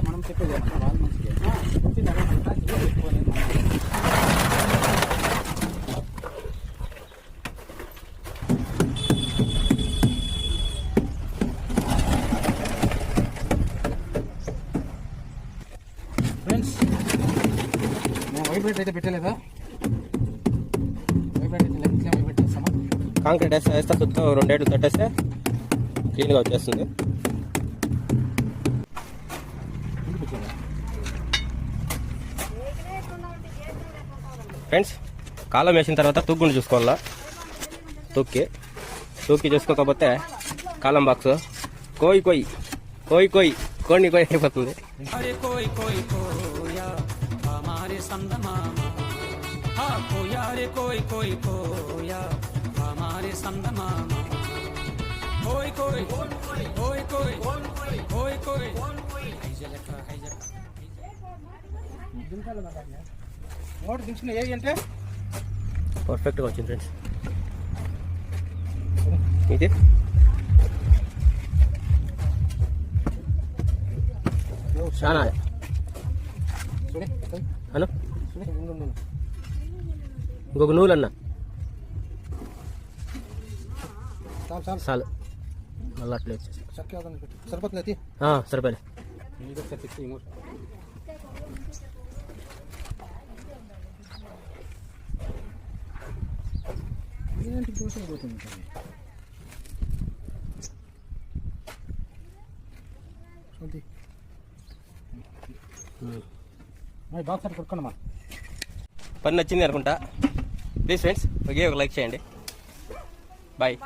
మనం చెప్పేది వాళ్ళ మంచిగా ఫ్రెండ్స్, నేను వైబ్రేట్ అయితే పెట్టలేదా? వైబ్రేట్ అయితే ఇట్లా వైబ్రేట్ చేస్తామా? కాంక్రీట్ వేస్తా చుట్టూ 2 ఏళ్ళు తట్టేస్తే క్లీన్గా వచ్చేస్తుంది. ఫ్రెండ్స్, కాలం వేసిన తర్వాత తూగుండి చూసుకోవాలా. తూక్కి చూసుకోకపోతే కాలం బాక్స్ కోయి కోడిని కోయి అయిపోతుంది. మోటార్ దించిన ఏవి అంటే పర్ఫెక్ట్గా వచ్చింది ఫ్రెండ్స్. ఇది చాలా హలో, ఇంకొక నూలు అన్న చాలు. మళ్ళీ అట్లే వచ్చేసి సరిపోతుంది. సరిపోలే. బాక్స్ అట్లా కొట్టుకోండి. పని నచ్చింది అనుకుంటా. ప్లీజ్ ఫ్రెండ్స్, ఒక లైక్ చేయండి. బాయ్.